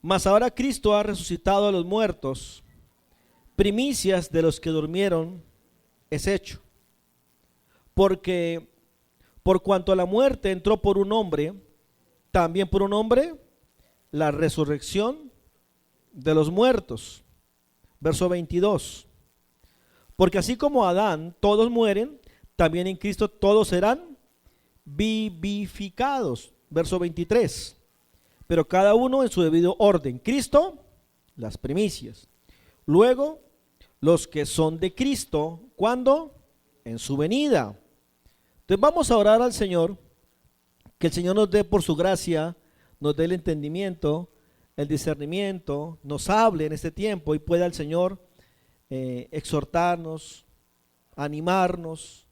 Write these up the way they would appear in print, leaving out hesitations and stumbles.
Mas ahora Cristo ha resucitado a los muertos, primicias de los que durmieron es hecho. Porque por cuanto la muerte entró por un hombre, también por un hombre la resurrección de los muertos. Verso 22. Porque así como Adán todos mueren, también en Cristo todos serán vivificados. Verso 23. Pero cada uno en su debido orden. Cristo, las primicias. Luego, los que son de Cristo, ¿cuándo? En su venida. Entonces vamos a orar al Señor, que el Señor nos dé por su gracia, nos dé el entendimiento, el discernimiento, nos hable en este tiempo y pueda el Señor exhortarnos, animarnos,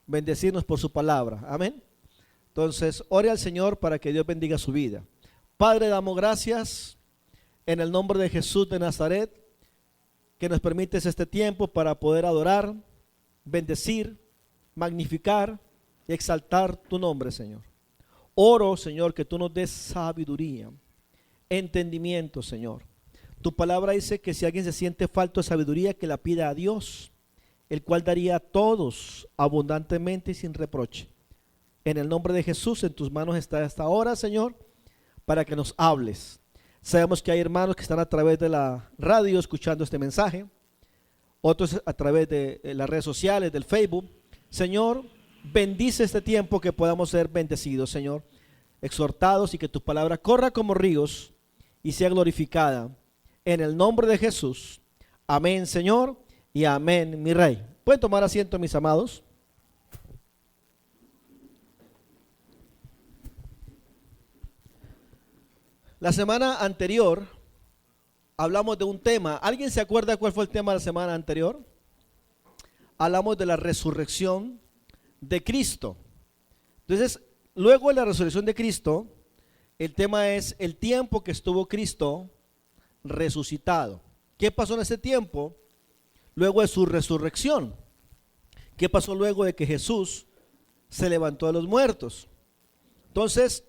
bendecirnos por su palabra. Amén. Entonces, ore al Señor para que Dios bendiga su vida. Padre, damos gracias en el nombre de Jesús de Nazaret, que nos permites este tiempo para poder adorar, bendecir, magnificar y exaltar tu nombre, Señor. Oro, Señor, que tú nos des sabiduría, entendimiento, Señor. Tu palabra dice que si alguien se siente falto de sabiduría, que la pida a Dios, el cual daría a todos abundantemente y sin reproche. En el nombre de Jesús, en tus manos está esta hora, Señor, para que nos hables. Sabemos que hay hermanos que están a través de la radio escuchando este mensaje, otros a través de las redes sociales, del Facebook. Señor, bendice este tiempo, que podamos ser bendecidos, Señor, exhortados, y que tu palabra corra como ríos y sea glorificada. En el nombre de Jesús. Amén, Señor, y amén, mi Rey. ¿Pueden tomar asiento, mis amados? La semana anterior hablamos de un tema. ¿Alguien se acuerda cuál fue el tema de la semana anterior? Hablamos de la resurrección de Cristo. Entonces, luego de la resurrección de Cristo, el tema es el tiempo que estuvo Cristo resucitado. ¿Qué pasó en ese tiempo luego de su resurrección? ¿Qué pasó luego de que Jesús se levantó de los muertos? Entonces,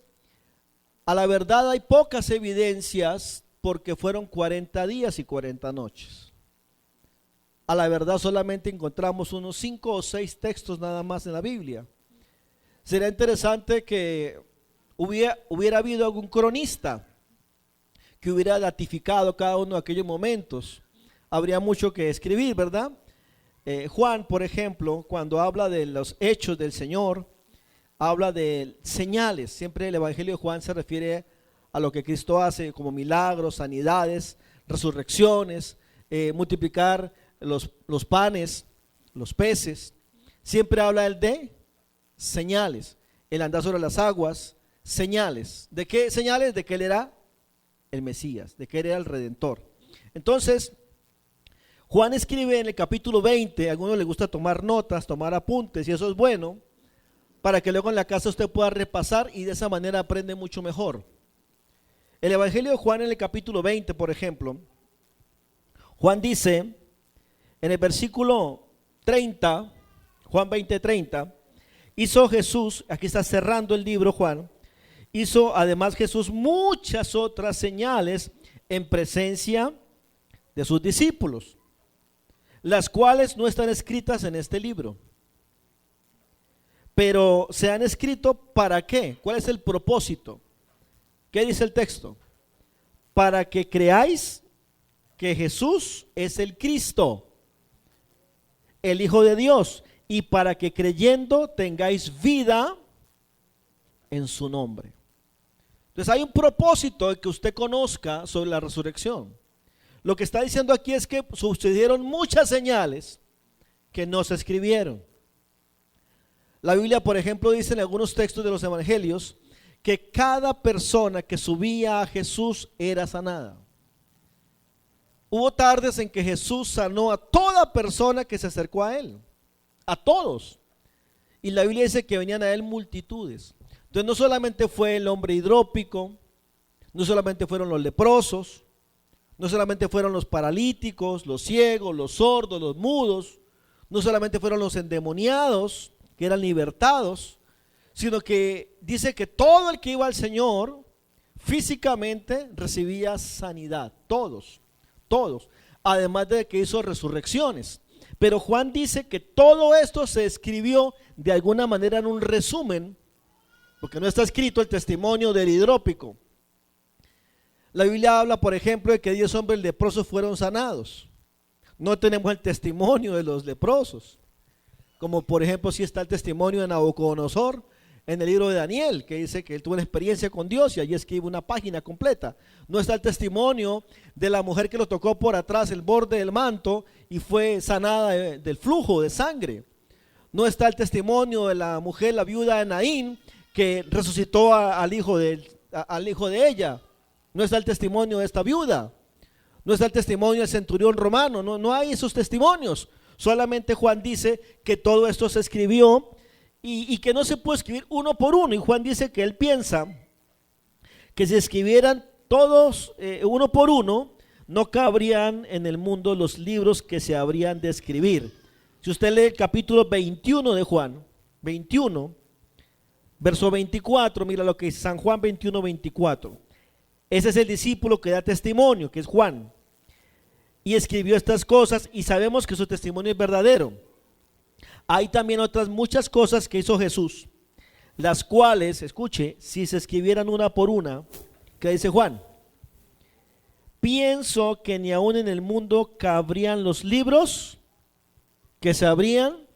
a la verdad hay pocas evidencias, porque fueron 40 días y 40 noches. A la verdad solamente encontramos unos 5 o 6 textos nada más en la Biblia. Sería interesante que hubiera habido algún cronista que hubiera datificado cada uno de aquellos momentos. Habría mucho que escribir, ¿verdad? Juan, por ejemplo, cuando habla de los hechos del Señor, habla de señales. Siempre el Evangelio de Juan se refiere a lo que Cristo hace como milagros, sanidades, resurrecciones, multiplicar los panes, los peces. Siempre habla él de señales. El andar sobre las aguas, señales. ¿De qué señales? De que él era el Mesías, de que él era el Redentor. Entonces, Juan escribe en el capítulo 20, a algunos les gusta tomar notas, tomar apuntes, y eso es bueno, para que luego en la casa usted pueda repasar y de esa manera aprende mucho mejor. El Evangelio de Juan en el capítulo 20, por ejemplo, Juan dice en el versículo 30, Juan 20:30, hizo Jesús, aquí está cerrando el libro Juan, hizo además Jesús muchas otras señales en presencia de sus discípulos, las cuales no están escritas en este libro, pero se han escrito ¿para qué? ¿Cuál es el propósito? ¿Qué dice el texto? Para que creáis que Jesús es el Cristo, el Hijo de Dios, y para que creyendo tengáis vida en su nombre. Entonces hay un propósito de que usted conozca sobre la resurrección. Lo que está diciendo aquí es que sucedieron muchas señales que no se escribieron. La Biblia, por ejemplo, dice en algunos textos de los evangelios que cada persona que subía a Jesús era sanada. Hubo tardes en que Jesús sanó a toda persona que se acercó a él, a todos. Y la Biblia dice que venían a él multitudes. Entonces no solamente fue el hombre hidrópico, no solamente fueron los leprosos, no solamente fueron los paralíticos, los ciegos, los sordos, los mudos, no solamente fueron los endemoniados que eran libertados, sino que dice que todo el que iba al Señor físicamente recibía sanidad, todos, todos, además de que hizo resurrecciones. Pero Juan dice que todo esto se escribió de alguna manera en un resumen, porque no está escrito el testimonio del hidrópico. La Biblia habla, por ejemplo, de que 10 hombres leprosos fueron sanados. No tenemos el testimonio de los leprosos, como por ejemplo si está el testimonio de Nabucodonosor en el libro de Daniel, que dice que él tuvo una experiencia con Dios y allí escribe una página completa. No está el testimonio de la mujer que lo tocó por atrás el borde del manto y fue sanada del flujo de sangre. No está el testimonio de la mujer, la viuda de Naín, que resucitó al hijo de ella. No está el testimonio de esta viuda. No está el testimonio del centurión romano. No hay esos testimonios. Solamente Juan dice que todo esto se escribió y que no se puede escribir uno por uno. Y Juan dice que él piensa que si escribieran todos uno por uno, no cabrían en el mundo los libros que se habrían de escribir. Si usted lee el capítulo 21 de Juan, 21, verso 24, mira lo que dice San Juan 21, 24. Ese es el discípulo que da testimonio, que es Juan. Y escribió estas cosas y sabemos que su testimonio es verdadero. Hay también otras muchas cosas que hizo Jesús, las cuales, escuche, si se escribieran una por una, ¿qué dice Juan? Pienso que ni aún en el mundo cabrían los libros que se habrían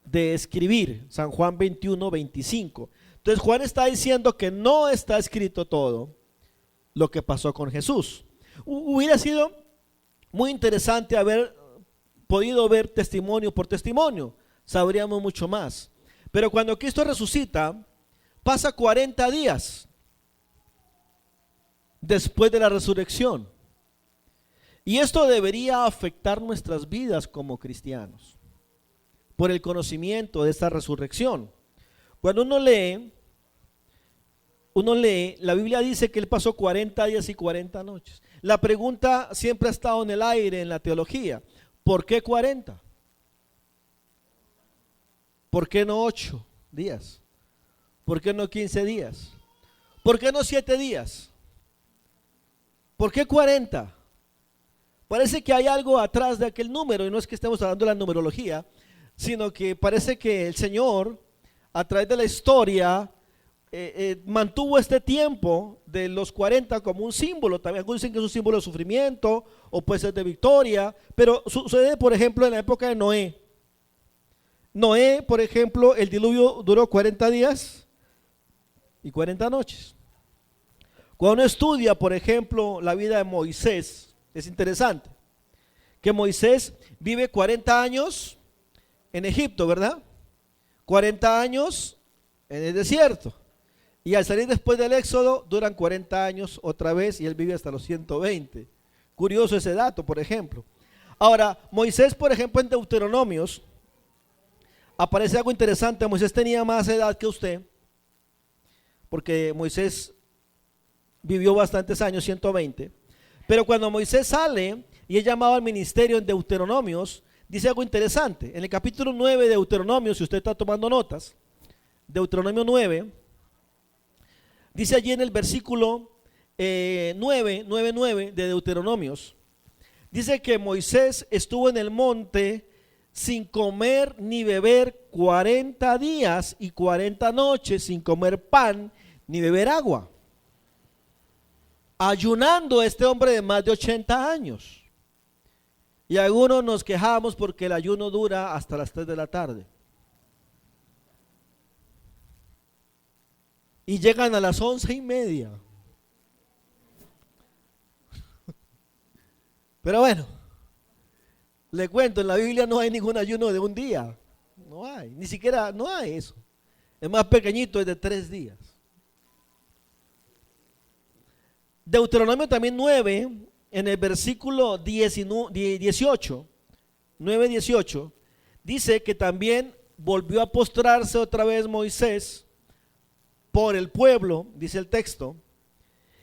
de escribir. San Juan 21, 25. Entonces Juan está diciendo que no está escrito todo lo que pasó con Jesús. Hubiera sido muy interesante haber podido ver testimonio por testimonio, sabríamos mucho más. Pero cuando Cristo resucita, pasa 40 días después de la resurrección. Y esto debería afectar nuestras vidas como cristianos, por el conocimiento de esta resurrección. Cuando uno lee, la Biblia dice que él pasó 40 días y 40 noches. La pregunta siempre ha estado en el aire en la teología: ¿por qué 40? ¿Por qué no 8 días? ¿Por qué no 15 días? ¿Por qué no 7 días? ¿Por qué 40? Parece que hay algo atrás de aquel número, y no es que estemos hablando de la numerología, sino que parece que el Señor, a través de la historia, mantuvo este tiempo de los 40 como un símbolo. También algunos dicen que es un símbolo de sufrimiento o puede ser de victoria, pero sucede por ejemplo en la época de Noé. Noé, por ejemplo, el diluvio duró 40 días y 40 noches. Cuando uno estudia, por ejemplo, la vida de Moisés, es interesante que Moisés vive 40 años en Egipto, ¿verdad? 40 años en el desierto. Y al salir después del éxodo duran 40 años otra vez y él vive hasta los 120. Curioso ese dato, por ejemplo. Ahora, Moisés, por ejemplo, en Deuteronomios, aparece algo interesante. Moisés tenía más edad que usted, porque Moisés vivió bastantes años, 120. Pero cuando Moisés sale y es llamado al ministerio en Deuteronomios, dice algo interesante. En el capítulo 9 de Deuteronomio, si usted está tomando notas, Deuteronomio 9, dice allí en el versículo 9 de Deuteronomios, dice que Moisés estuvo en el monte sin comer ni beber 40 días y 40 noches, sin comer pan ni beber agua, ayunando este hombre de más de 80 años. Y algunos nos quejamos porque el ayuno dura hasta las 3 de la tarde. Y llegan a las 11:30. Pero bueno, le cuento, en la Biblia no hay ningún ayuno de un día. No hay, ni siquiera, no hay eso. El más pequeñito es de 3 días. Deuteronomio también 9, en el versículo 18, 9:18, dice que también volvió a postrarse otra vez Moisés por el pueblo, dice el texto,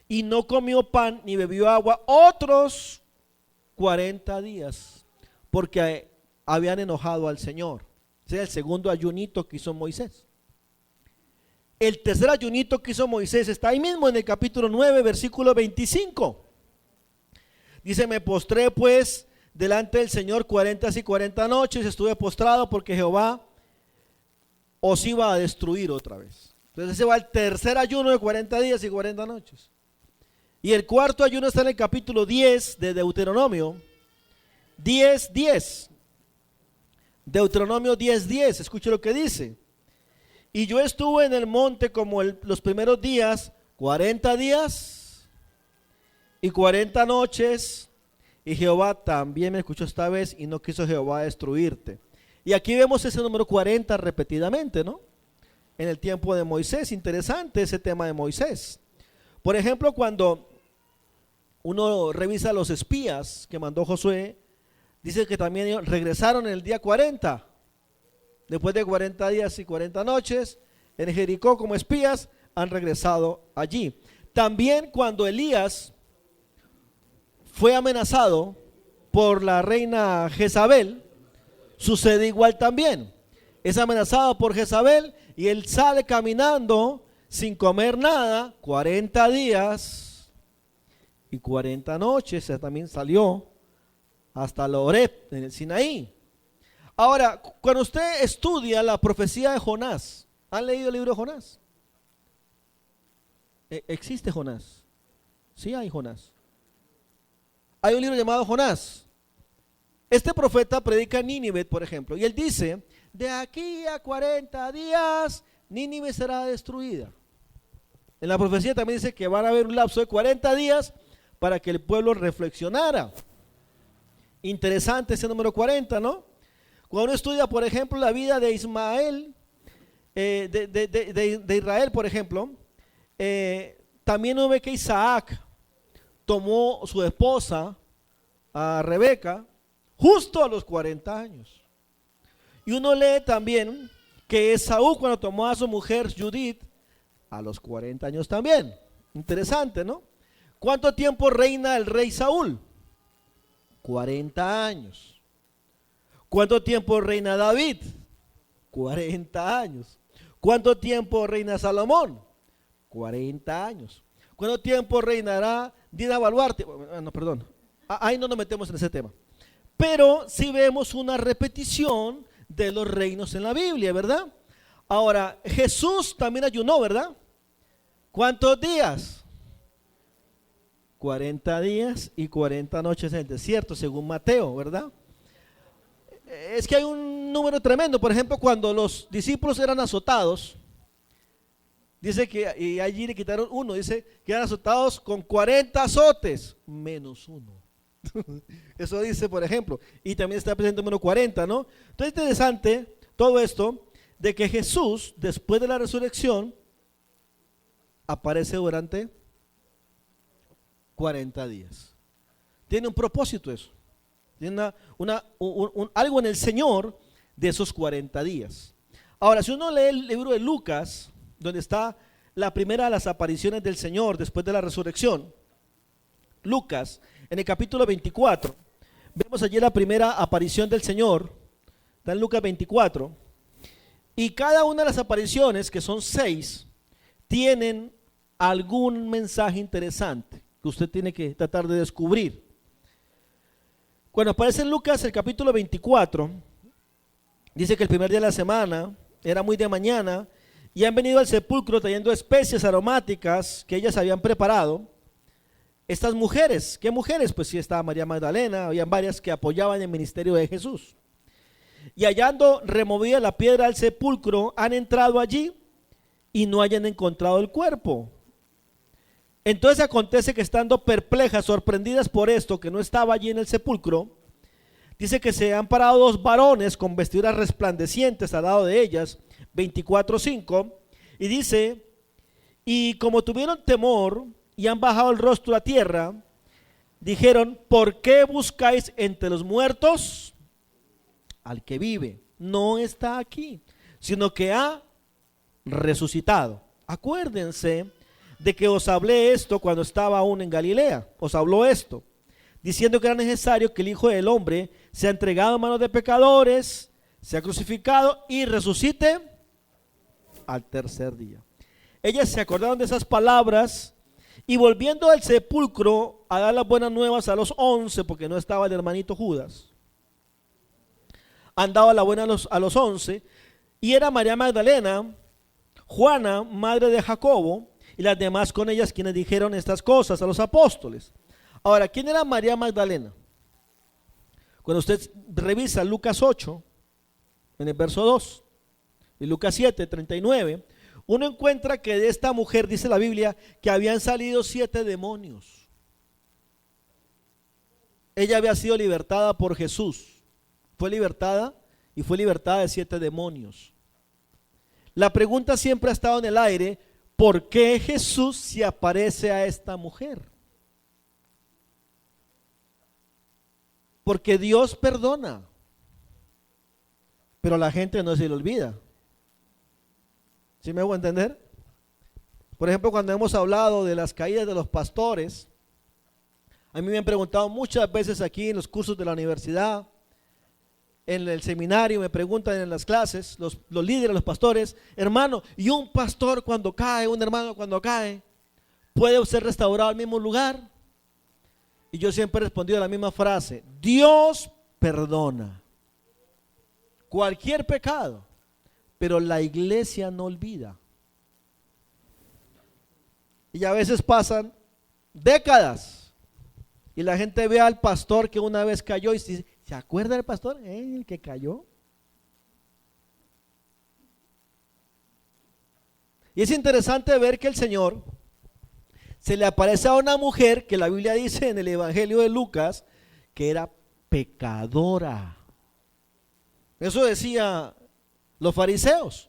y no comió pan ni bebió agua otros 40 días, porque habían enojado al Señor. Ese es el segundo ayunito que hizo Moisés. El tercer ayunito que hizo Moisés está ahí mismo en el capítulo 9, versículo 25. Dice, me postré pues delante del Señor 40 y 40 noches, estuve postrado porque Jehová os iba a destruir otra vez. Entonces ese va el tercer ayuno de 40 días y 40 noches. Y el cuarto ayuno está en el capítulo 10 de Deuteronomio, 10:10. Deuteronomio 10:10, escuche lo que dice. Y yo estuve en el monte como los primeros días, 40 días y 40 noches, y Jehová también me escuchó esta vez, y no quiso Jehová destruirte. Y aquí vemos ese número 40 repetidamente, ¿no? En el tiempo de Moisés. Interesante ese tema de Moisés. Por ejemplo, cuando uno revisa los espías que mandó Josué, dice que también ellos regresaron en el día 40. Después de 40 días y 40 noches, en Jericó como espías, han regresado allí. También cuando Elías fue amenazado por la reina Jezabel, sucede igual también. Es amenazado por Jezabel y él sale caminando sin comer nada, 40 días y 40 noches, también salió hasta el Horeb, en el Sinaí. Ahora, cuando usted estudia la profecía de Jonás, ¿han leído el libro de Jonás? ¿Existe Jonás? Sí hay Jonás. Hay un libro llamado Jonás. Este profeta predica en Nínive, por ejemplo, y él dice, de aquí a 40 días, Nínive será destruida. En la profecía también dice que van a haber un lapso de 40 días para que el pueblo reflexionara. Interesante ese número 40, ¿no? Cuando uno estudia, por ejemplo, la vida de Ismael, de Israel, por ejemplo, también uno ve que Isaac tomó su esposa, a Rebeca, justo a los 40 años. Y uno lee también que Esaú, cuando tomó a su mujer Judith, a los 40 años también. Interesante, ¿no? ¿Cuánto tiempo reina el rey Saúl? 40 años. ¿Cuánto tiempo reina David? 40 años. ¿Cuánto tiempo reina Salomón? 40 años. ¿Cuánto tiempo reinará Dina Baluarte? No, perdón. Ahí no nos metemos en ese tema. Pero sí vemos una repetición de los reinos en la Biblia, ¿verdad? Ahora, Jesús también ayunó, ¿verdad? ¿Cuántos días? 40 días y 40 noches en el desierto, según Mateo, ¿verdad? Es que hay un número tremendo. Por ejemplo, cuando los discípulos eran azotados, dice que, y allí le quitaron uno, dice que eran azotados con 40 azotes, menos uno. Eso dice, por ejemplo, y también está presente el número 40, ¿no? Entonces, interesante todo esto, de que Jesús, después de la resurrección, aparece durante 40 días. Tiene un propósito eso. Tiene algo en el Señor de esos 40 días. Ahora, si uno lee el libro de Lucas, donde está la primera de las apariciones del Señor después de la resurrección, Lucas, en el capítulo 24, vemos allí la primera aparición del Señor, está en Lucas 24, y cada una de las apariciones, que son 6, tienen algún mensaje interesante que usted tiene que tratar de descubrir. Cuando aparece en Lucas el capítulo 24, dice que el primer día de la semana, era muy de mañana, y han venido al sepulcro trayendo especies aromáticas que ellas habían preparado. Estas mujeres, ¿qué mujeres? Pues sí, estaba María Magdalena, habían varias que apoyaban el ministerio de Jesús. Y hallando removida la piedra del sepulcro, han entrado allí y no hayan encontrado el cuerpo. Entonces acontece que, estando perplejas, sorprendidas por esto, que no estaba allí en el sepulcro, dice que se han parado 2 varones con vestiduras resplandecientes al lado de ellas, 24:5, y dice, y como tuvieron temor y han bajado el rostro a tierra, dijeron, ¿por qué buscáis entre los muertos al que vive? No está aquí, sino que ha resucitado. Acuérdense de que os hablé esto cuando estaba aún en Galilea. Os habló esto, diciendo que era necesario que el Hijo del Hombre sea entregado en manos de pecadores, sea crucificado y resucite al tercer día. ellas se acordaron de esas palabras y volviendo al sepulcro a dar las buenas nuevas a los 11, porque no estaba el hermanito Judas, andaba la buena a los 11, y era María Magdalena, Juana, madre de Jacobo, y las demás con ellas quienes dijeron estas cosas a los apóstoles. Ahora, ¿quién era María Magdalena? Cuando usted revisa Lucas 8, en el verso 2, y Lucas 7, 39, uno encuentra que de esta mujer, dice la Biblia, que habían salido 7 demonios. Ella había sido libertada por Jesús. Fue libertada y fue libertada de 7 demonios. La pregunta siempre ha estado en el aire: ¿por qué Jesús se aparece a esta mujer? Porque Dios perdona, pero a la gente no se le olvida. ¿Sí me hago entender? Por ejemplo, cuando hemos hablado de las caídas de los pastores, a mí me han preguntado muchas veces aquí en los cursos de la universidad, en el seminario, me preguntan en las clases, los líderes, los pastores: hermano, ¿y un pastor cuando cae, un hermano cuando cae, puede ser restaurado al mismo lugar? Y yo siempre he respondido la misma frase: Dios perdona cualquier pecado, pero la iglesia no olvida. Y a veces pasan décadas y la gente ve al pastor que una vez cayó y dice: ¿se acuerda del pastor? El que cayó. Y es interesante ver que el Señor se le aparece a una mujer que la Biblia dice en el Evangelio de Lucas que era pecadora. Eso decía los fariseos.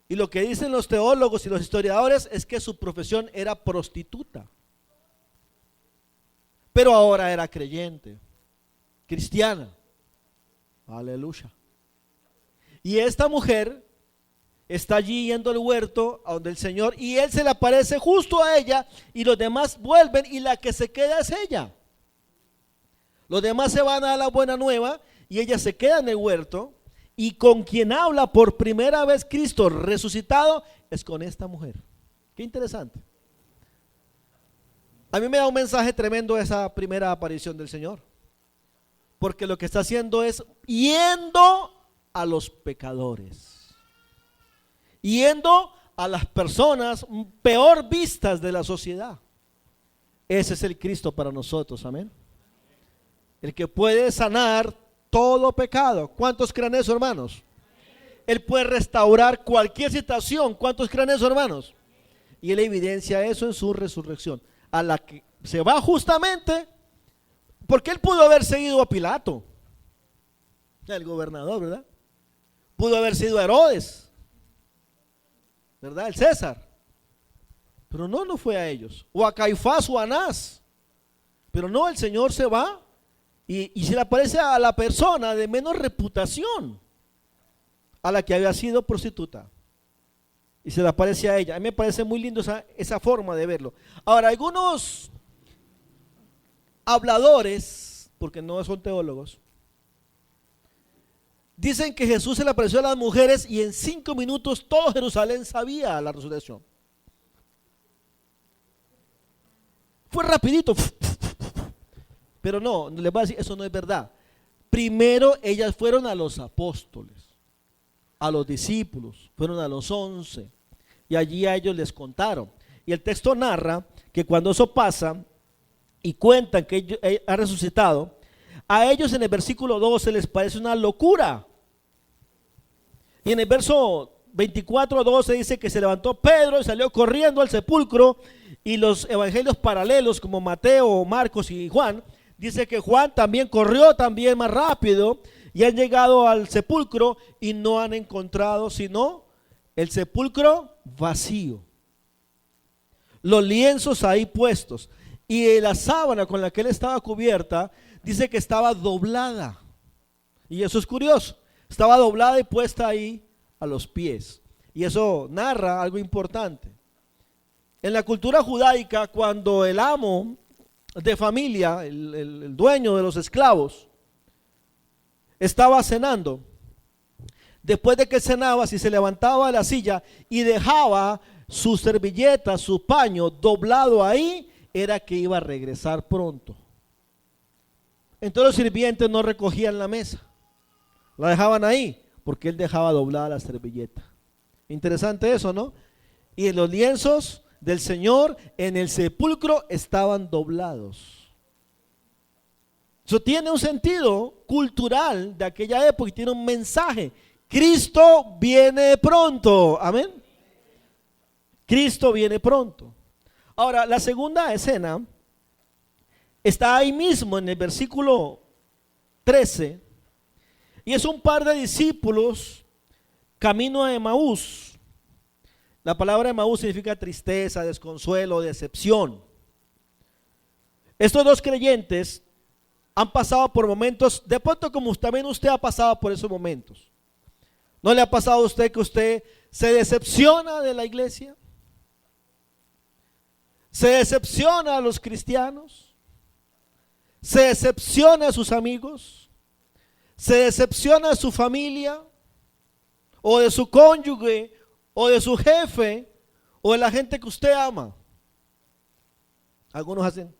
Y lo que dicen los teólogos y los historiadores es que su profesión era prostituta. Pero ahora era creyente, cristiana. Aleluya. Y esta mujer está allí yendo al huerto a donde el Señor, y Él se le aparece justo a ella, y los demás vuelven, y la que se queda es ella. Los demás se van a la buena nueva, y ella se queda en el huerto, y con quien habla por primera vez Cristo resucitado es con esta mujer. Qué interesante. A mí me da un mensaje tremendo esa primera aparición del Señor, porque lo que está haciendo es yendo a los pecadores, yendo a las personas peor vistas de la sociedad. Ese es el Cristo para nosotros, amén. El que puede sanar todo pecado. ¿Cuántos creen eso, hermanos? Él puede restaurar cualquier situación. ¿Cuántos creen eso, hermanos? Y Él evidencia eso en su resurrección, a la que se va justamente porque Él pudo haber seguido a Pilato, el gobernador, ¿verdad? Pudo haber sido Herodes, ¿verdad? El César. Pero no fue a ellos. O a Caifás o a Anás. Pero no, el Señor se va y se le aparece a la persona de menos reputación, a la que había sido prostituta. Y se le aparece a ella. A mí me parece muy lindo esa forma de verlo. Ahora, algunos habladores, porque no son teólogos, dicen que Jesús se le apareció a las mujeres y en 5 minutos todo Jerusalén sabía la resurrección. Fue rapidito. Pero no, les voy a decir, eso no es verdad. Primero ellas fueron a los apóstoles, a los discípulos, fueron a los 11 y allí a ellos les contaron. Y el texto narra que cuando eso pasa y cuentan que él ha resucitado, a ellos en el versículo 12 les parece una locura. Y en el verso 24-12 dice que se levantó Pedro y salió corriendo al sepulcro, y los evangelios paralelos como Mateo, Marcos y Juan, dice que Juan también corrió también más rápido y han llegado al sepulcro y no han encontrado sino el sepulcro vacío, los lienzos ahí puestos, y la sábana con la que él estaba cubierta dice que estaba doblada. Y eso es curioso, estaba doblada y puesta ahí a los pies. Y eso narra algo importante. En la cultura judaica, cuando el amo de familia, el dueño de los esclavos, estaba cenando, después de que cenaba, si se levantaba de la silla y dejaba su servilleta, su paño doblado ahí, era que iba a regresar pronto. Entonces los sirvientes no recogían la mesa, la dejaban ahí, porque él dejaba doblada la servilleta. Interesante eso, ¿no? Y en los lienzos del Señor en el sepulcro estaban doblados. Eso tiene un sentido cultural de aquella época y tiene un mensaje. Cristo viene pronto, amén. Cristo viene pronto. Ahora, la segunda escena está ahí mismo en el versículo 13 y es un par de discípulos camino a Emaús. La palabra Emaús significa tristeza, desconsuelo, decepción. Estos dos creyentes han pasado por momentos, de pronto como también usted ha pasado por esos momentos. ¿No le ha pasado a usted que usted se decepciona de la iglesia? ¿Se decepciona a los cristianos? ¿Se decepciona a sus amigos? ¿Se decepciona a su familia? ¿O de su cónyuge? ¿O de su jefe? ¿O de la gente que usted ama? Algunos hacen.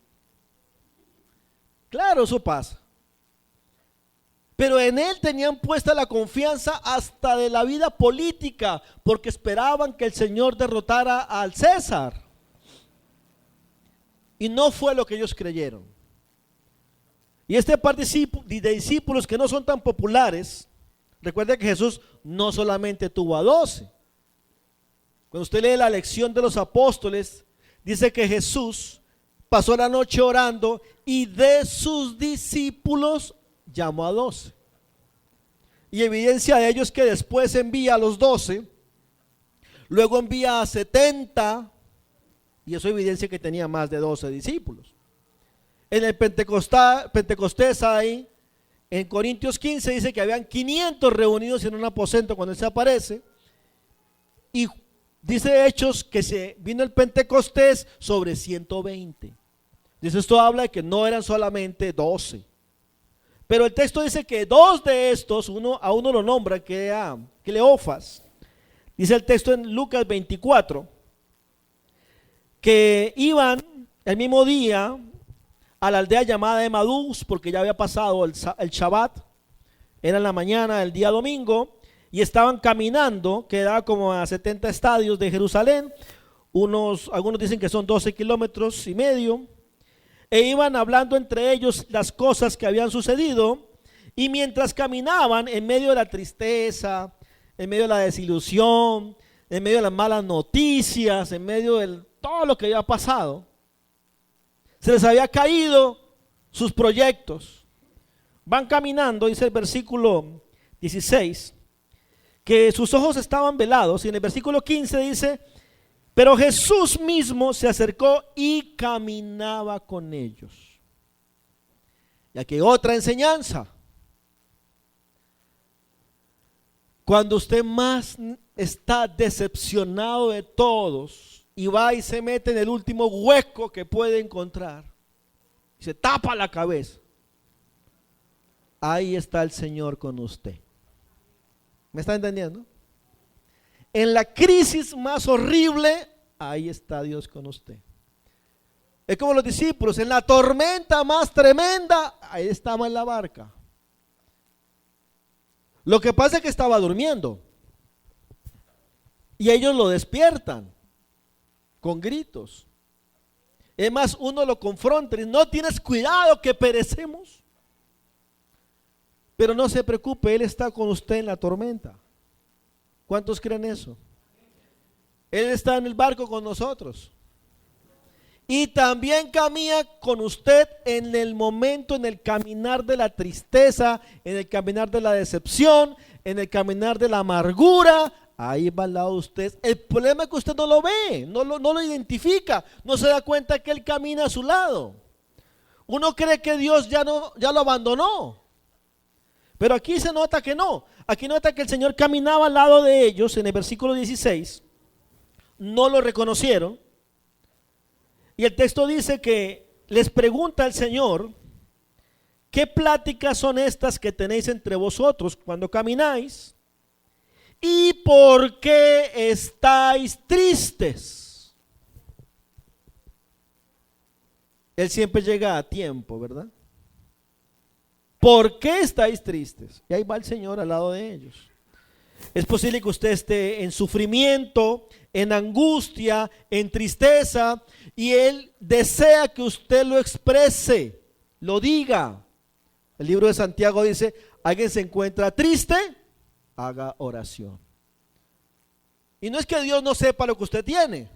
Claro, eso pasa. Pero en él tenían puesta la confianza hasta de la vida política, porque esperaban que el Señor derrotara al César. Y no fue lo que ellos creyeron. Y este par de discípulos que no son tan populares, recuerda que Jesús no solamente tuvo a 12. Cuando usted lee la lección de los apóstoles, dice que Jesús pasó la noche orando y de sus discípulos llamó a 12. Y evidencia de ello es que después envía a los 12, luego envía a 70, y eso evidencia que tenía más de 12 discípulos. En el Pentecostés ahí, en Corintios 15 dice que habían 500 reunidos en un aposento cuando él se aparece, y dice Hechos que se vino el Pentecostés sobre 120. Dice, esto habla de que no eran solamente 12. Pero el texto dice que dos de estos, a uno lo nombra, que era Cleofas. Dice el texto en Lucas 24, que iban el mismo día a la aldea llamada Emaús, porque ya había pasado el Shabbat, era en la mañana del día domingo, y estaban caminando, que era como a 70 estadios de Jerusalén, algunos dicen que son 12 kilómetros y medio, e iban hablando entre ellos las cosas que habían sucedido, y mientras caminaban en medio de la tristeza, en medio de la desilusión, en medio de las malas noticias, en medio de todo lo que había pasado, se les había caído sus proyectos. Van caminando, dice el versículo 16, que sus ojos estaban velados, y en el versículo 15 dice, pero Jesús mismo se acercó y caminaba con ellos. Y aquí otra enseñanza. Cuando usted más está decepcionado de todos y va y se mete en el último hueco que puede encontrar y se tapa la cabeza, ahí está el Señor con usted. ¿Me está entendiendo? En la crisis más horrible, ahí está Dios con usted. Es como los discípulos, en la tormenta más tremenda, ahí estaba en la barca. Lo que pasa es que estaba durmiendo y ellos lo despiertan con gritos. Es más, uno lo confronta y no tienes cuidado que perecemos. Pero no se preocupe, Él está con usted en la tormenta. ¿Cuántos creen eso? Él está en el barco con nosotros. Y también camina con usted en el momento, en el caminar de la tristeza, en el caminar de la decepción, en el caminar de la amargura. Ahí va al lado de usted. El problema es que usted no lo ve, no lo identifica, no se da cuenta que Él camina a su lado. Uno cree que Dios ya lo abandonó. Pero aquí se nota que no. Aquí nota que el Señor caminaba al lado de ellos en el versículo 16. No lo reconocieron. Y el texto dice que les pregunta al Señor, ¿qué pláticas son estas que tenéis entre vosotros cuando camináis? ¿y por qué estáis tristes? Él siempre llega a tiempo, ¿verdad? ¿Por qué estáis tristes? Y ahí va el Señor al lado de ellos. Es posible que usted esté en sufrimiento, en angustia, en tristeza, y Él desea que usted lo exprese, lo diga. El libro de Santiago dice, ¿alguien se encuentra triste? Haga oración. Y no es que Dios no sepa lo que usted tiene,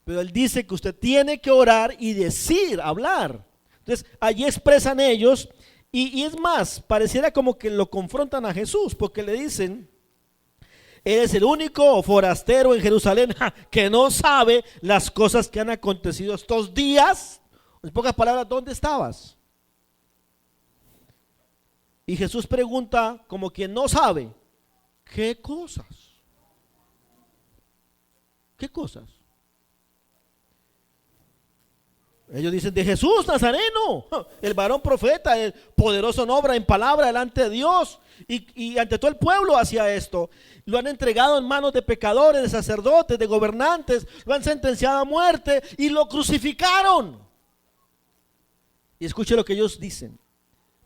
pero Él dice que usted tiene que orar y decir, hablar. Entonces allí expresan ellos, y es más, pareciera como que lo confrontan a Jesús, porque le dicen, eres el único forastero en Jerusalén que no sabe las cosas que han acontecido estos días. En pocas palabras, ¿dónde estabas? Y Jesús pregunta como quien no sabe, ¿qué cosas? ¿Qué cosas? Ellos dicen, de Jesús Nazareno, el varón profeta, el poderoso en obra, en palabra delante de Dios y ante todo el pueblo hacía esto. Lo han entregado en manos de pecadores, de sacerdotes, de gobernantes, lo han sentenciado a muerte y lo crucificaron. Y escuche lo que ellos dicen,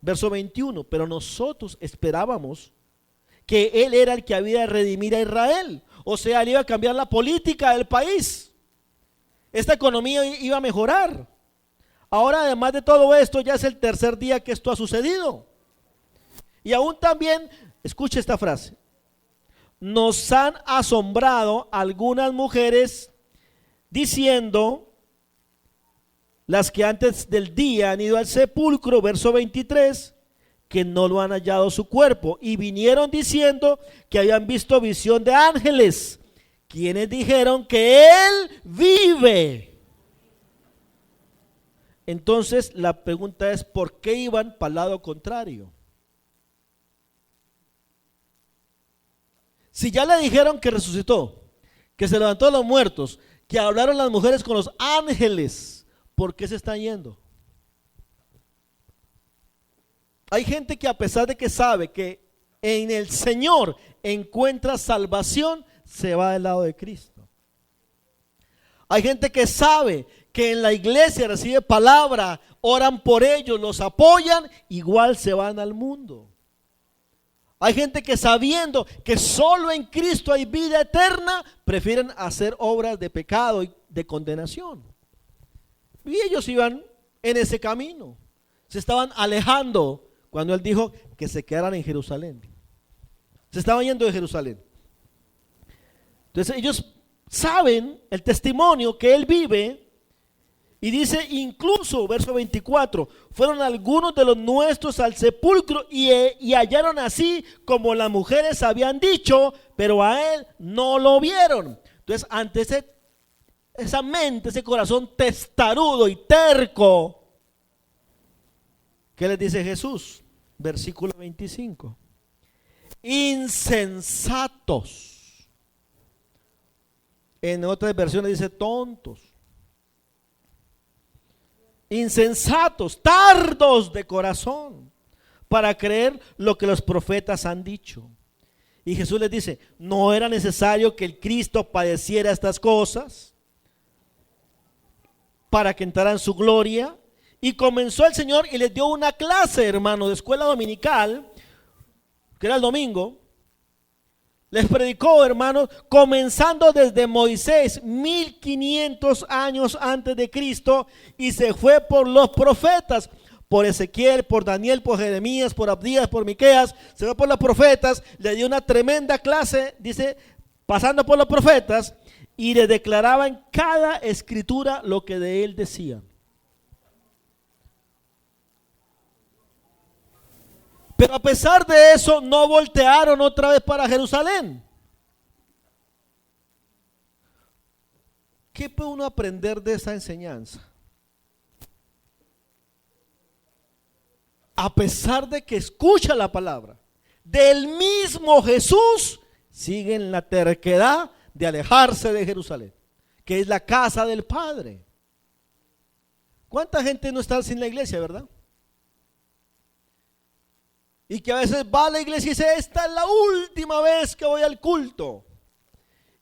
verso 21, pero nosotros esperábamos que Él era el que había de redimir a Israel, o sea, Él iba a cambiar la política del país, esta economía iba a mejorar. Ahora, además de todo esto, ya es el tercer día que esto ha sucedido. Y aún también, escuche esta frase, nos han asombrado algunas mujeres diciendo, las que antes del día han ido al sepulcro, verso 23, que no lo han hallado su cuerpo, y vinieron diciendo que habían visto visión de ángeles, quienes dijeron que Él vive. Entonces la pregunta es, ¿por qué iban para el lado contrario? Si ya le dijeron que resucitó, que se levantó de los muertos, que hablaron las mujeres con los ángeles, ¿por qué se están yendo? Hay gente que a pesar de que sabe que en el Señor encuentra salvación, se va del lado de Cristo. Hay gente que sabe que en la iglesia recibe palabra, oran por ellos, los apoyan, igual se van al mundo. Hay gente que sabiendo que solo en Cristo hay vida eterna, prefieren hacer obras de pecado y de condenación. Y ellos iban en ese camino. Se estaban alejando cuando Él dijo que se quedaran en Jerusalén. Se estaban yendo de Jerusalén. Entonces ellos saben el testimonio que Él vive. Y dice incluso, verso 24, fueron algunos de los nuestros al sepulcro y hallaron así como las mujeres habían dicho, pero a Él no lo vieron. Entonces ante esa mente, ese corazón testarudo y terco, ¿qué les dice Jesús? Versículo 25. Insensatos. En otras versiones dice tontos. Insensatos, tardos de corazón para creer lo que los profetas han dicho. Y Jesús les dice, ¿no era necesario que el Cristo padeciera estas cosas para que entrara en su gloria? Y comenzó el Señor y les dio una clase, hermano, de escuela dominical, que era el domingo. Les predicó, hermanos, comenzando desde Moisés, 1500 años antes de Cristo, y se fue por los profetas, por Ezequiel, por Daniel, por Jeremías, por Abdías, por Miqueas, se fue por los profetas, le dio una tremenda clase, dice, pasando por los profetas, y le declaraba en cada escritura lo que de él decía. Pero a pesar de eso, no voltearon otra vez para Jerusalén. ¿Qué puede uno aprender de esa enseñanza? A pesar de que escucha la palabra del mismo Jesús, siguen la terquedad de alejarse de Jerusalén, que es la casa del Padre. ¿Cuánta gente no está sin la iglesia, verdad? y que a veces va a la iglesia y dice, esta es la última vez que voy al culto.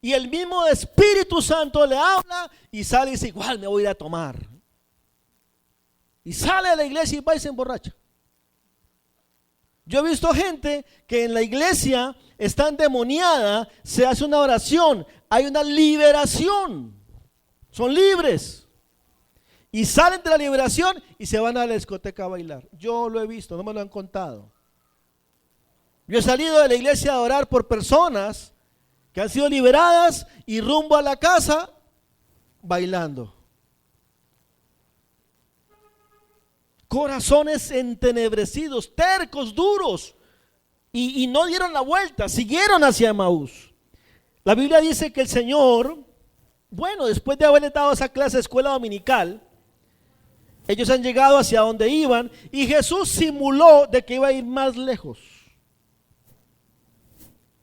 Y el mismo Espíritu Santo le habla y sale y dice, igual me voy a ir a tomar. Y sale a la iglesia y va y se emborracha. Yo he visto gente que en la iglesia está endemoniada, se hace una oración, hay una liberación, son libres. Y salen de la liberación y se van a la discoteca a bailar. Yo lo he visto, no me lo han contado. Yo he salido de la iglesia a orar por personas que han sido liberadas y rumbo a la casa bailando. Corazones entenebrecidos, tercos, duros, y no dieron la vuelta, siguieron hacia Emaús. La Biblia dice que el Señor, bueno, después de haberle dado esa clase de escuela dominical, ellos han llegado hacia donde iban y Jesús simuló de que iba a ir más lejos.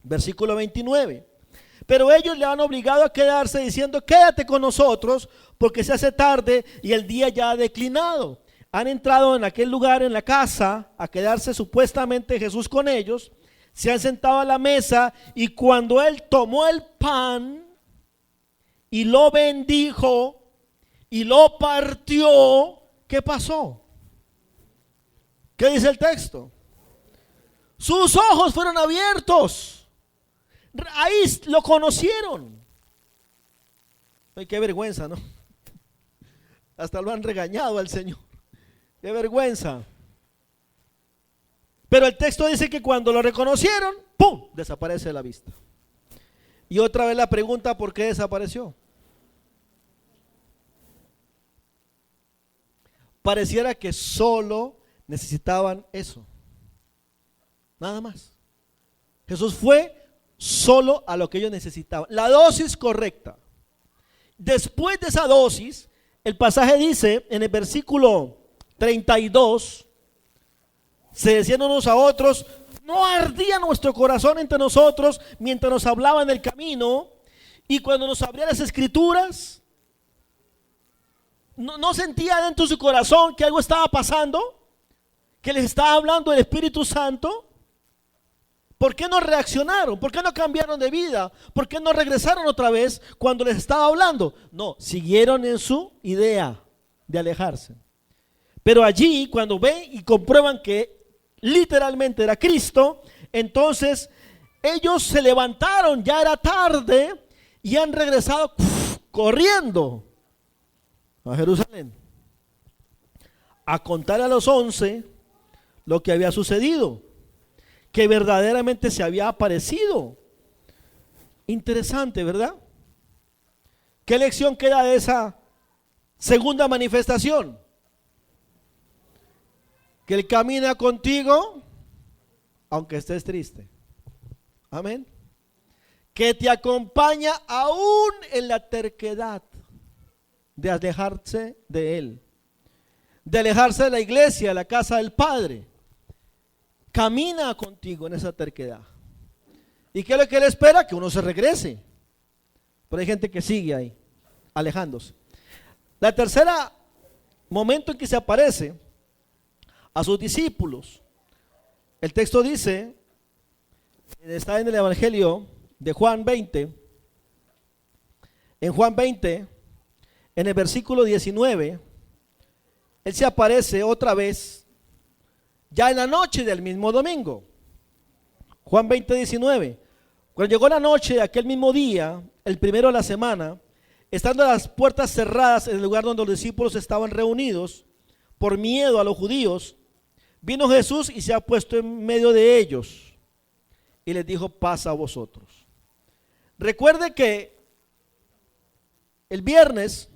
Versículo 29. Pero ellos le han obligado a quedarse diciendo, quédate con nosotros porque se hace tarde y el día ya ha declinado. Han entrado en aquel lugar, en la casa, a quedarse supuestamente Jesús con ellos. Se han sentado a la mesa y cuando él tomó el pan y lo bendijo y lo partió, ¿qué pasó? ¿Qué dice el texto? Sus ojos fueron abiertos. Ahí lo conocieron. Ay, qué vergüenza, ¿no? Hasta lo han regañado al Señor. Qué vergüenza. Pero el texto dice que cuando lo reconocieron, ¡pum!, desaparece de la vista. Y otra vez la pregunta, ¿por qué desapareció? Pareciera que solo necesitaban eso. Nada más. Jesús fue solo a lo que ellos necesitaban. La dosis correcta. Después de esa dosis, el pasaje dice en el versículo 32, se decían unos a otros, no ardía nuestro corazón entre nosotros mientras nos hablaba en el camino y cuando nos abría las escrituras. No sentía dentro de su corazón que algo estaba pasando, que les estaba hablando el Espíritu Santo. ¿Por qué no reaccionaron? ¿Por qué no cambiaron de vida? ¿Por qué no regresaron otra vez cuando les estaba hablando? No, siguieron en su idea de alejarse. Pero allí, cuando ven y comprueban que literalmente era Cristo, entonces ellos se levantaron, ya era tarde, y han regresado corriendo a Jerusalén a contar a los 11 lo que había sucedido, que verdaderamente se había aparecido. Interesante, ¿verdad? ¿Qué lección queda de esa segunda manifestación? Que Él camina contigo aunque estés triste. Amén. Que te acompaña aún en la terquedad de alejarse de Él, de alejarse de la iglesia, de la casa del Padre. Camina contigo en esa terquedad. ¿Y qué es lo que Él espera? Que uno se regrese. Pero hay gente que sigue ahí, alejándose. La tercera momento en que se aparece a sus discípulos, el texto dice, está en el Evangelio de Juan 20, en Juan 20, en el versículo 19, Él se aparece otra vez, ya en la noche del mismo domingo. Juan 20, 19. Cuando llegó la noche de aquel mismo día, el primero de la semana, estando las puertas cerradas en el lugar donde los discípulos estaban reunidos, por miedo a los judíos, vino Jesús y se ha puesto en medio de ellos y les dijo, paz a vosotros. Recuerde que el viernes,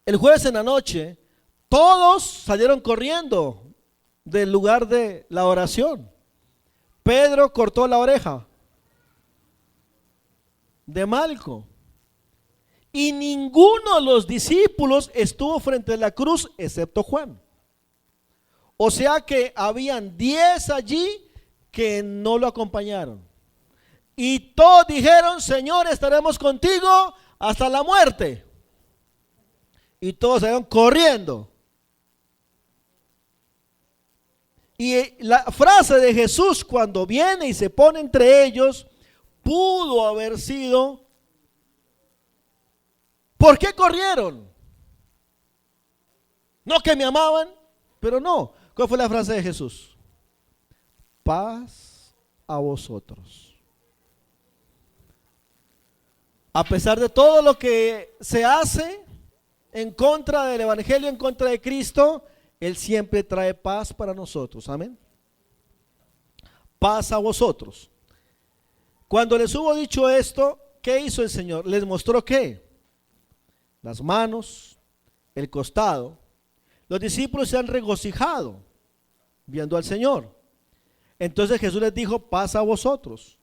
el jueves en la noche, todos salieron corriendo del lugar de la oración. Pedro cortó la oreja de Malco y ninguno de los discípulos estuvo frente a la cruz excepto Juan. O sea que habían 10 allí que no lo acompañaron. Y todos dijeron, Señor, estaremos contigo hasta la muerte. Y todos salieron corriendo. Y la frase de Jesús cuando viene y se pone entre ellos pudo haber sido: ¿por qué corrieron? No que me amaban, pero no. ¿Cuál fue la frase de Jesús? Paz a vosotros. A pesar de todo lo que se hace en contra del Evangelio, en contra de Cristo, Él siempre trae paz para nosotros. Amén. Paz a vosotros. Cuando les hubo dicho esto, ¿qué hizo el Señor? Les mostró ¿qué? Las manos, el costado. Los discípulos se han regocijado viendo al Señor. Entonces Jesús les dijo: paz a vosotros.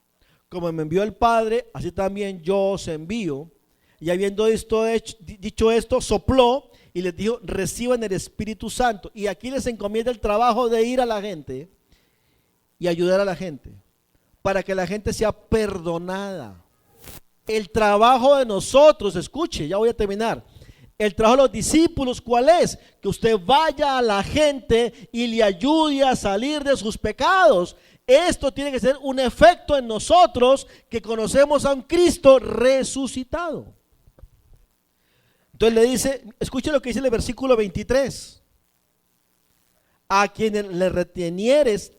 Como me envió el Padre, así también yo os envío. Y habiendo dicho esto, sopló y les dijo: reciban el Espíritu Santo. Y aquí les encomienda el trabajo de ir a la gente y ayudar a la gente, para que la gente sea perdonada. El trabajo de nosotros, escuche, ya voy a terminar. El trabajo de los discípulos, ¿cuál es? Que usted vaya a la gente y le ayude a salir de sus pecados. Esto tiene que ser un efecto en nosotros que conocemos a un Cristo resucitado. Entonces le dice, escuche lo que dice el versículo 23. A quienes le retuvieres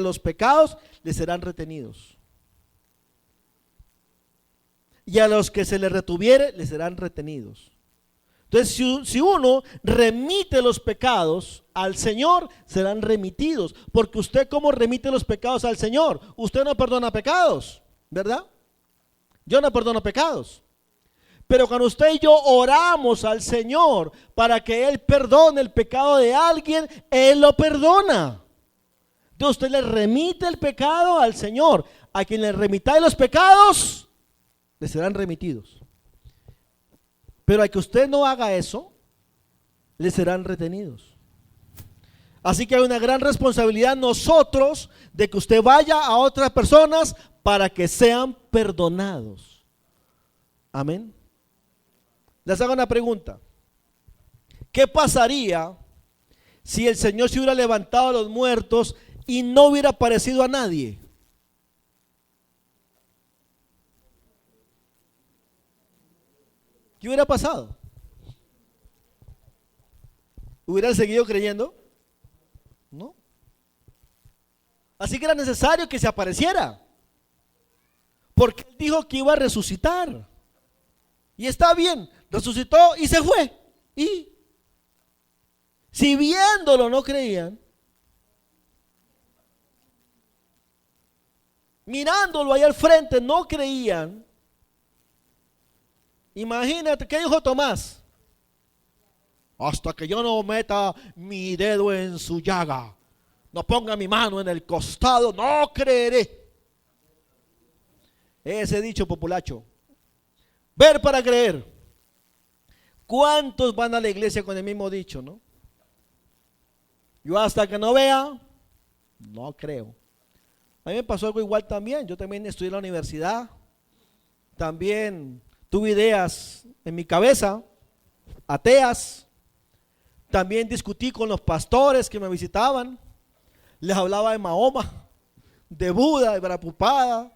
los pecados, les serán retenidos. Y a los que se les retuviere, les serán retenidos. Entonces, si uno remite los pecados al Señor, serán remitidos. Porque usted, ¿cómo remite los pecados al Señor? Usted no perdona pecados, ¿verdad? Yo no perdono pecados. Pero cuando usted y yo oramos al Señor para que Él perdone el pecado de alguien, Él lo perdona. Entonces usted le remite el pecado al Señor. A quien le remita los pecados, le serán remitidos. Pero a que usted no haga eso, le serán retenidos. Así que hay una gran responsabilidad nosotros de que usted vaya a otras personas para que sean perdonados. Amén. Les hago una pregunta. ¿Qué pasaría si el Señor se hubiera levantado a los muertos y no hubiera aparecido a nadie? ¿Qué hubiera pasado? ¿Hubieran seguido creyendo? No. Así que era necesario que se apareciera, porque Él dijo que iba a resucitar. Y está bien, resucitó y se fue. Y si viéndolo no creían, mirándolo ahí al frente no creían, imagínate, ¿qué dijo Tomás? Hasta que yo no meta mi dedo en su llaga, no ponga mi mano en el costado, no creeré. Ese dicho populacho. Ver para creer. ¿Cuántos van a la iglesia con el mismo dicho, no? Yo hasta que no vea, no creo. A mí me pasó algo igual también. Yo también estudié en la universidad. También tuve ideas en mi cabeza, ateas. También discutí con los pastores que me visitaban. Les hablaba de Mahoma, de Buda, de Prabhupada.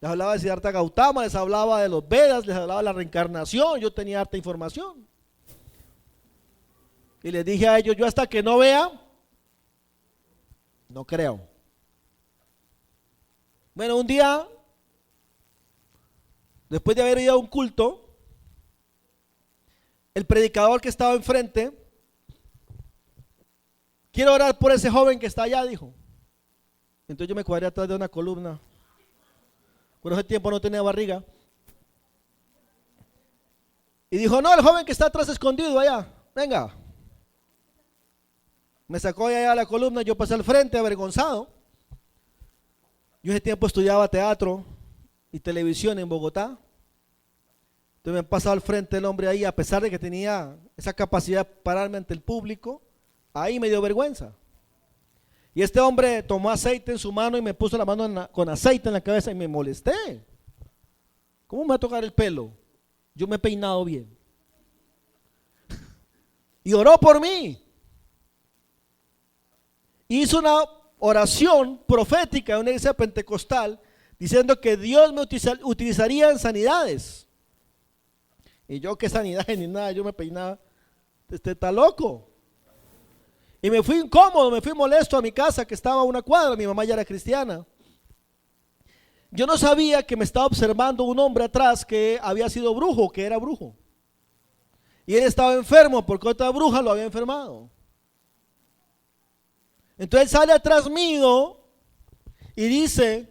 Les hablaba de Siddhartha Gautama, les hablaba de los Vedas, les hablaba de la reencarnación. Yo tenía harta información. Y les dije a ellos, yo hasta que no vea, no creo. Bueno, un día, después de haber ido a un culto, el predicador que estaba enfrente, quiero orar por ese joven que está allá, dijo. Entonces yo me cuadré atrás de una columna. Por ese tiempo no tenía barriga. Y dijo, no, el joven que está atrás escondido allá, venga. Me sacó allá a la columna, yo pasé al frente avergonzado. Yo ese tiempo estudiaba teatro y televisión en Bogotá. Entonces me pasaba al frente el hombre ahí, a pesar de que tenía esa capacidad de pararme ante el público, ahí me dio vergüenza. Y este hombre tomó aceite en su mano y me puso la mano con aceite en la cabeza y me molesté. ¿Cómo me va a tocar el pelo? Yo me he peinado bien. Y oró por mí. hizo una oración profética en una iglesia pentecostal diciendo que Dios me utilizaría en sanidades. Y yo, qué sanidades ni nada, yo me peinaba, este está loco. Y me fui incómodo, me fui molesto a mi casa que estaba a una cuadra, mi mamá ya era cristiana. Yo no sabía que me estaba observando un hombre atrás que había sido brujo, que era brujo. Y él estaba enfermo porque otra bruja lo había enfermado. Entonces sale atrás mío y dice,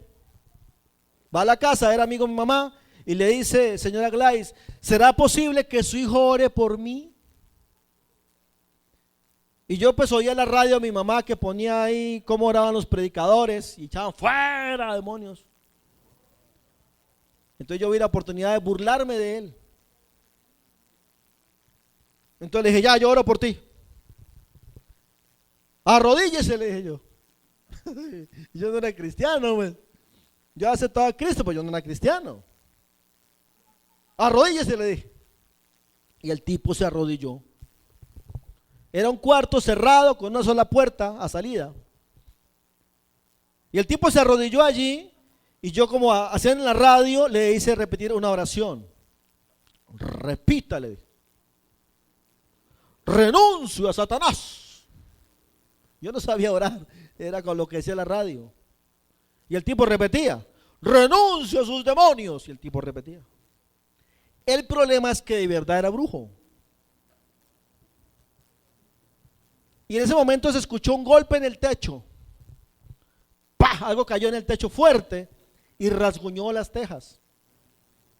va a la casa, era amigo de mi mamá, y le dice, señora Gladys, ¿será posible que su hijo ore por mí? Y yo pues oía en la radio a mi mamá que ponía ahí cómo oraban los predicadores y echaban fuera demonios. Entonces yo vi la oportunidad de burlarme de él. Entonces le dije, ya, yo oro por ti. Arrodíllese, le dije yo. Yo no era cristiano, pues. Yo aceptaba a Cristo, pero yo no era cristiano. Arrodíllese, le dije. Y el tipo se arrodilló. Era un cuarto cerrado con una sola puerta a salida. Y el tipo se arrodilló allí y yo, como hacían en la radio, le hice repetir una oración. Repítale. Renuncio a Satanás. Yo no sabía orar, era con lo que decía la radio. Y el tipo repetía, renuncio a sus demonios. Y el tipo repetía. El problema es que de verdad era brujo. Y en ese momento se escuchó un golpe en el techo. ¡Pah! Algo cayó en el techo fuerte y rasguñó las tejas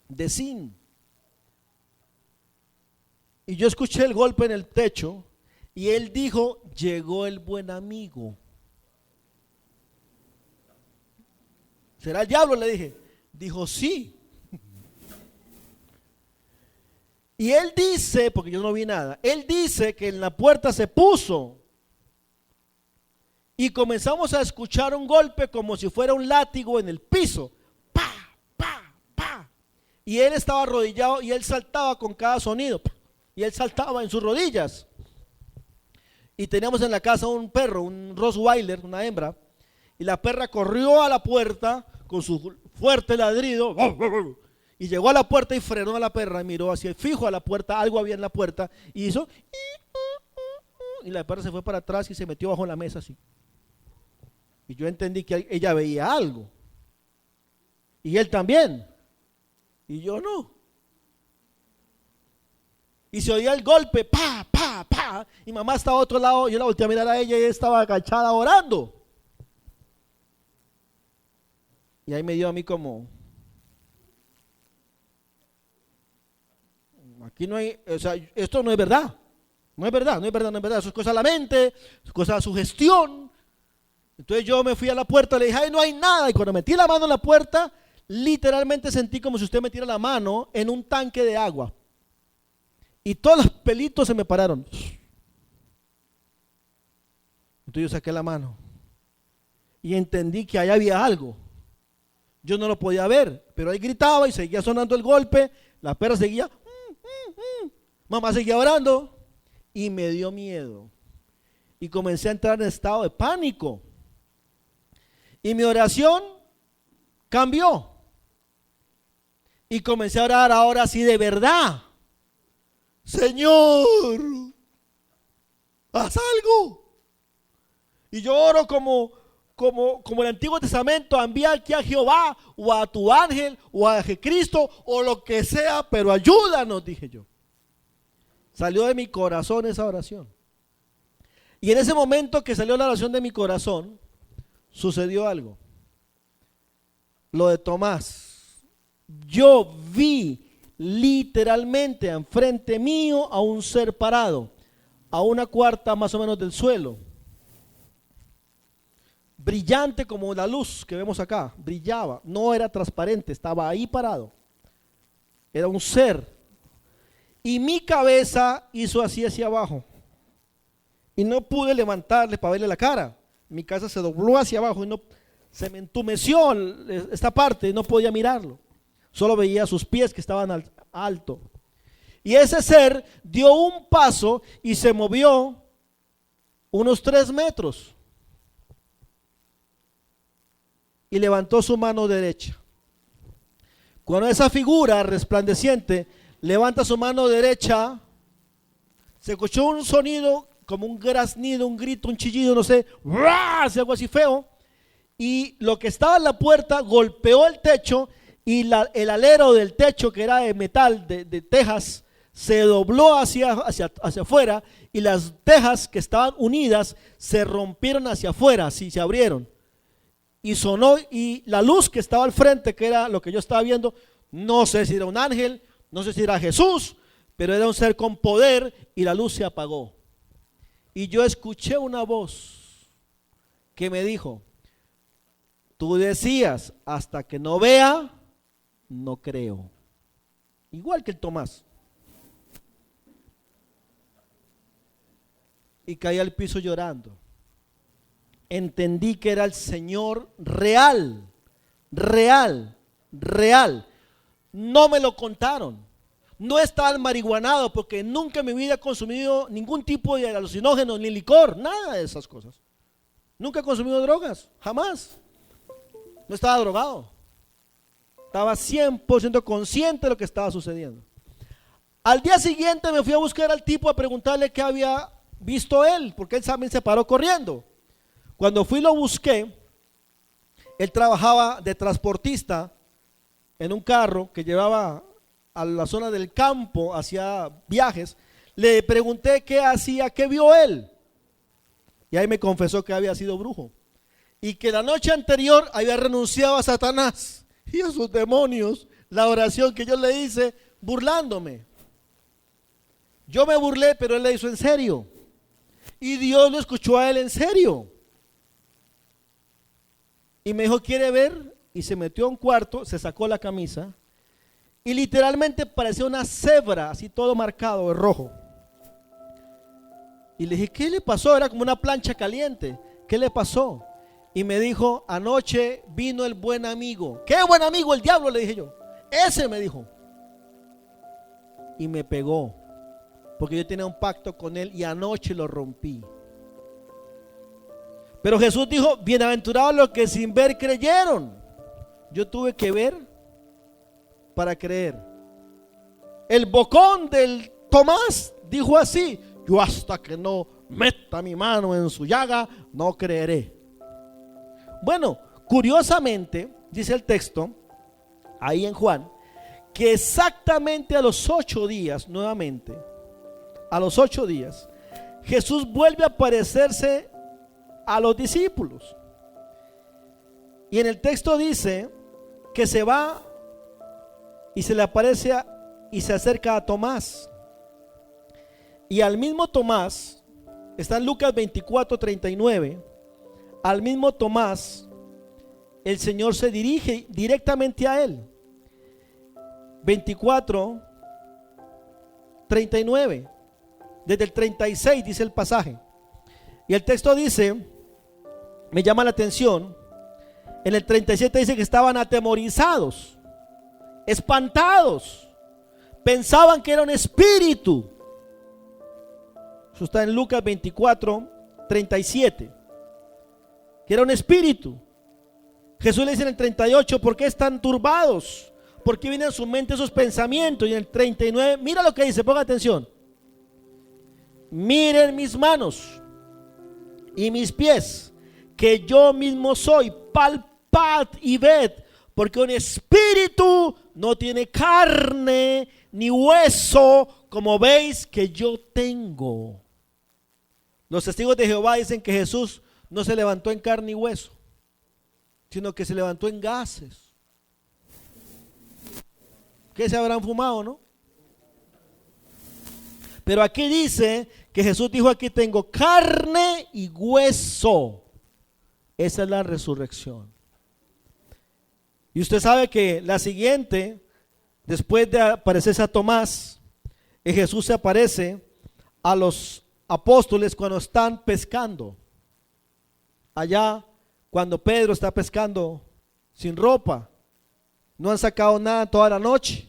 de zinc. Y yo escuché el golpe en el techo y él dijo, llegó el buen amigo. ¿Será el diablo? Le dije. Dijo, sí. Y él dice, porque yo no vi nada, él dice que en la puerta se puso y comenzamos a escuchar un golpe como si fuera un látigo en el piso. ¡Pa! ¡Pa! ¡Pa! Y él estaba arrodillado y él saltaba con cada sonido. Y él saltaba en sus rodillas. Y teníamos en la casa un perro, un Rottweiler, una hembra. Y la perra corrió a la puerta con su fuerte ladrido. Y llegó a la puerta y frenó a la perra y miró hacia fijo a la puerta, algo había en la puerta y hizo y la perra se fue para atrás y se metió bajo la mesa así. Y yo entendí que ella veía algo. Y él también. Y yo no. Y se oía el golpe, pa, pa, pa. Y mamá estaba a otro lado, yo la volteé a mirar a ella y ella estaba agachada orando. Y ahí me dio a mí como, aquí no hay, o sea, esto no es verdad. No es verdad, no es verdad, no es verdad. Eso es cosa de la mente, es cosa de sugestión. Entonces yo me fui a la puerta, le dije, ay, no hay nada. Y cuando metí la mano en la puerta, literalmente sentí como si usted metiera la mano en un tanque de agua. Y todos los pelitos se me pararon. Entonces yo saqué la mano y entendí que ahí había algo. Yo no lo podía ver, pero ahí gritaba y seguía sonando el golpe. La perra seguía. Mamá seguía orando y me dio miedo. Y comencé a entrar en estado de pánico. Y mi oración cambió. Y comencé a orar ahora sí de verdad. Señor, haz algo. Y yo oro como el Antiguo Testamento, envía aquí a Jehová o a tu ángel o a Jesucristo o lo que sea, pero ayúdanos, dije yo. Salió de mi corazón esa oración. Y en ese momento que salió la oración de mi corazón, sucedió algo. Lo de Tomás. Yo vi literalmente enfrente mío a un ser parado, a una cuarta más o menos del suelo. Brillante como la luz que vemos acá, brillaba, no era transparente, estaba ahí parado. Era un ser. Y mi cabeza hizo así hacia abajo. Y no pude levantarle para verle la cara. Mi cabeza se dobló hacia abajo y no, se me entumeció esta parte, no podía mirarlo. Solo veía sus pies que estaban alto. Y ese ser dio un paso y se movió unos 3 metros. y levantó su mano derecha. Cuando esa figura resplandeciente levanta su mano derecha, se escuchó un sonido como un graznido, un grito, un chillido, no sé, algo así feo, y lo que estaba en la puerta golpeó el techo y el alero del techo, que era de metal, de tejas, se dobló hacia afuera, y las tejas que estaban unidas se rompieron hacia afuera, así se abrieron. Y sonó, y la luz que estaba al frente, que era lo que yo estaba viendo, no sé si era un ángel, no sé si era Jesús, pero era un ser con poder, y la luz se apagó. Y yo escuché una voz que me dijo: tú decías, hasta que no vea, no creo. Igual que el Tomás. Y caí al piso llorando. Entendí que era el Señor real, real, real. No me lo contaron. No estaba marihuanado, porque nunca en mi vida he consumido ningún tipo de alucinógeno, ni licor, nada de esas cosas. Nunca he consumido drogas, jamás. No estaba drogado. Estaba 100% consciente de lo que estaba sucediendo. Al día siguiente me fui a buscar al tipo a preguntarle qué había visto él, porque él también se paró corriendo. Cuando fui y lo busqué, él trabajaba de transportista en un carro que llevaba a la zona del campo, hacia viajes. Le pregunté qué hacía, qué vio él, y ahí me confesó que había sido brujo y que la noche anterior había renunciado a Satanás y a sus demonios. La oración que yo le hice burlándome, yo me burlé, pero él la hizo en serio, y Dios lo escuchó a él en serio. Y me dijo: ¿quiere ver? Y se metió a un cuarto, se sacó la camisa, y literalmente parecía una cebra, así todo marcado de rojo. Y le dije: ¿qué le pasó? Era como una plancha caliente. ¿Qué le pasó? Y me dijo: anoche vino el buen amigo. ¿Qué buen amigo? El diablo, le dije yo. Ese, me dijo. Y me pegó, porque yo tenía un pacto con él y anoche lo rompí. Pero Jesús dijo: bienaventurados los que sin ver creyeron. Yo tuve que ver para creer. El bocón del Tomás dijo así: yo hasta que no meta mi mano en su llaga, no creeré. Bueno, curiosamente, dice el texto, ahí en Juan, que exactamente a los 8 días, nuevamente, a los 8 días, Jesús vuelve a aparecerse a los discípulos. Y en el texto dice que se va y se le aparece y se acerca a Tomás. Y al mismo Tomás, está en Lucas 24:39, al mismo Tomás el Señor se dirige directamente a él. 24:39, desde el 36 dice el pasaje. Y el texto dice, me llama la atención, en el 37 dice que estaban atemorizados, espantados, pensaban que era un espíritu. Eso está en Lucas 24:37, que era un espíritu. Jesús le dice en el 38, ¿por qué están turbados? ¿Por qué vienen a su mente esos pensamientos? Y en el 39, mira lo que dice, ponga atención. Miren mis manos y mis pies, que yo mismo soy. Palpad y ved, porque un espíritu no tiene carne ni hueso, como veis que yo tengo. Los testigos de Jehová dicen que Jesús no se levantó en carne y hueso, sino que se levantó en gases. ¿Qué se habrán fumado, no? Pero aquí dice que Jesús dijo: aquí tengo carne y hueso. Esa es la resurrección. Y usted sabe que la siguiente, después de aparecerse a Tomás, Jesús se aparece a los apóstoles cuando están pescando. Allá, cuando Pedro está pescando sin ropa, no han sacado nada toda la noche.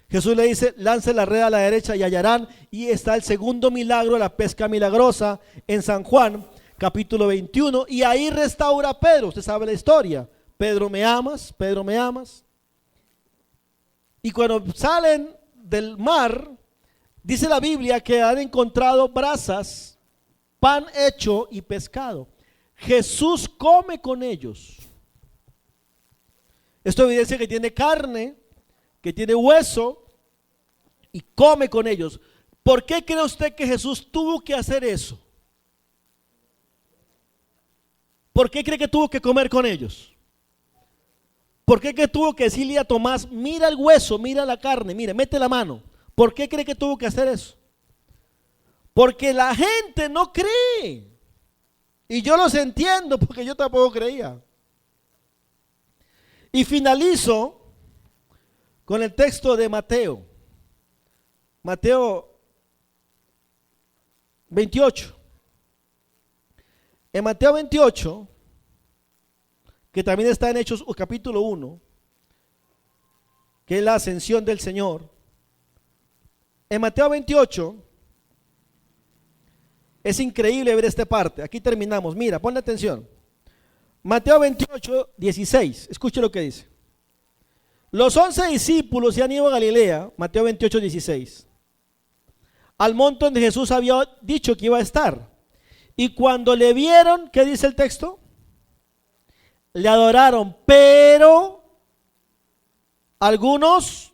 Jesús le dice: lance la red a la derecha y hallarán. Y está el segundo milagro, la pesca milagrosa, en San Juan capítulo 21, y ahí restaura a Pedro. Usted sabe la historia. Pedro, ¿me amas? Pedro, ¿me amas? Y cuando salen del mar, dice la Biblia que han encontrado brasas, pan hecho y pescado. Jesús come con ellos. Esto evidencia que tiene carne, que tiene hueso y come con ellos. ¿Por qué cree usted que Jesús tuvo que hacer eso? ¿Por qué cree que tuvo que comer con ellos? ¿Por qué que tuvo que decirle a Tomás, mira el hueso, mira la carne, mire, mete la mano? ¿Por qué cree que tuvo que hacer eso? Porque la gente no cree. Y yo los entiendo porque yo tampoco creía. Y finalizo con el texto de Mateo. Mateo 28. En Mateo 28, que también está en Hechos capítulo 1, que es la ascensión del Señor. En Mateo 28 es increíble ver esta parte. Aquí terminamos. Mira, ponle atención. Mateo 28, 16. Escuche lo que dice. Los 11 discípulos se han ido a Galilea. Mateo 28, 16. Al monte donde Jesús había dicho que iba a estar. Y cuando le vieron, ¿qué dice el texto? Le adoraron, pero algunos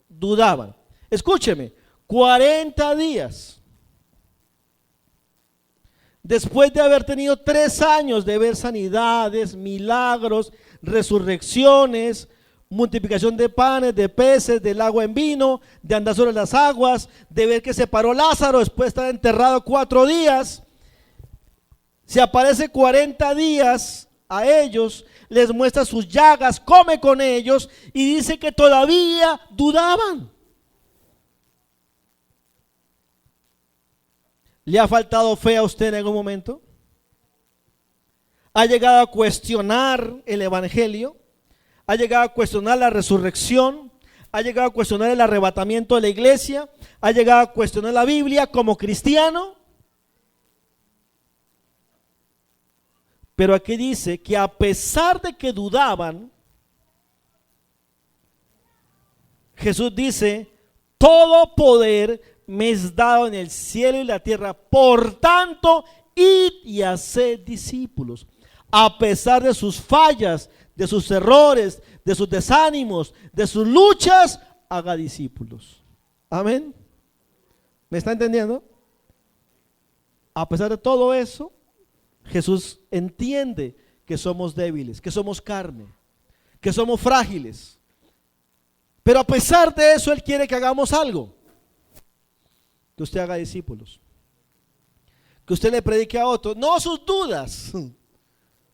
dudaban. Escúcheme, 40 días después de haber tenido 3 años de ver sanidades, milagros, resurrecciones, multiplicación de panes, de peces, del agua en vino, de andar sobre las aguas, de ver que se paró Lázaro después de estar enterrado 4 días, se aparece 40 días a ellos, les muestra sus llagas, come con ellos y dice que todavía dudaban. ¿Le ha faltado fe a usted en algún momento? ¿Ha llegado a cuestionar el evangelio? ¿Ha llegado a cuestionar la resurrección? ¿Ha llegado a cuestionar el arrebatamiento de la iglesia? ¿Ha llegado a cuestionar la Biblia como cristiano? Pero aquí dice que a pesar de que dudaban, Jesús dice, todo poder me es dado en el cielo y la tierra, por tanto, id y haced discípulos. A pesar de sus fallas, de sus errores, de sus desánimos, de sus luchas, haga discípulos. Amén. ¿Me está entendiendo? A pesar de todo eso, Jesús entiende que somos débiles, que somos carne, que somos frágiles. Pero a pesar de eso, Él quiere que hagamos algo. Que usted haga discípulos. Que usted le predique a otros, no sus dudas,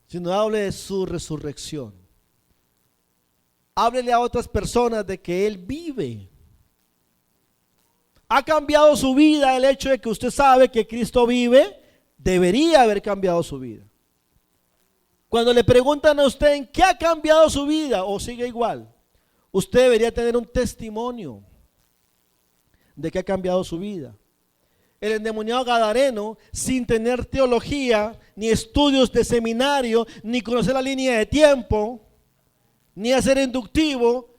sino hable de su resurrección. Háblele a otras personas de que Él vive. ¿Ha cambiado su vida el hecho de que usted sabe que Cristo vive? Debería haber cambiado su vida. Cuando le preguntan a usted en qué ha cambiado su vida o sigue igual, usted debería tener un testimonio de que ha cambiado su vida. El endemoniado gadareno, sin tener teología, ni estudios de seminario, ni conocer la línea de tiempo, ni hacer inductivo,